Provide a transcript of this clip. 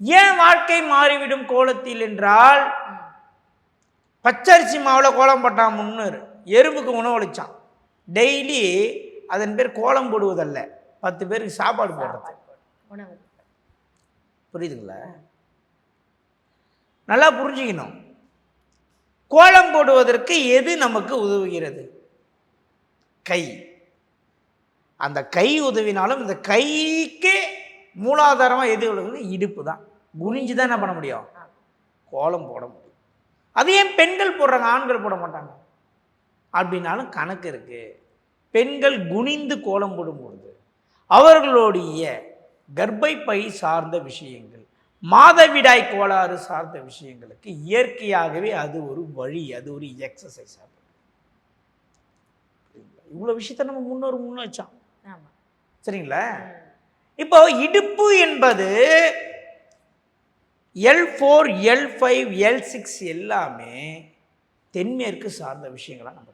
ஏன் வாழ்க்கை மாறிவிடும் கோலத்தில் என்றால், பச்சரிசி மாவில் கோலம் போட்டான் முன்னர், எறும்புக்கு உணவளிச்சான். டெய்லி அதன் பேர் கோலம் போடுவதல்ல, 10 பேருக்கு சாப்பாடு போடுறது. புரியுதுங்களா? நல்லா புரிஞ்சுக்கணும். கோலம் போடுவதற்கு எது நமக்கு உதவுகிறது? கை. அந்த கை உதவினாலும் இந்த கைக்கு மூலாதாரமாக எது உதவுது? இடுப்பு தான். குனிஞ்சு தான் என்ன பண்ண முடியும்? கோலம் போட முடியும். அது ஏன் பெண்கள் போடுறாங்க, ஆண்கள் போட மாட்டாங்க அப்படின்னாலும் கணக்கு இருக்கு. பெண்கள் குனிந்து கோலம் போடும்பொழுது அவர்களுடைய கர்ப்பை பை சார்ந்த விஷயங்கள், மாதவிடாய் கோளாறு சார்ந்த விஷயங்களுக்கு இயற்கையாகவே அது ஒரு வழி, அது ஒரு எக்ஸசைஸ். இவ்வளோ விஷயத்த நம்ம முன்னோர் வச்சோம். சரிங்களா? இப்போ இடுப்பு என்பது L4, L5, L6 எல்லாமே தென்மேற்கு சார்ந்த விஷயங்களா நம்ம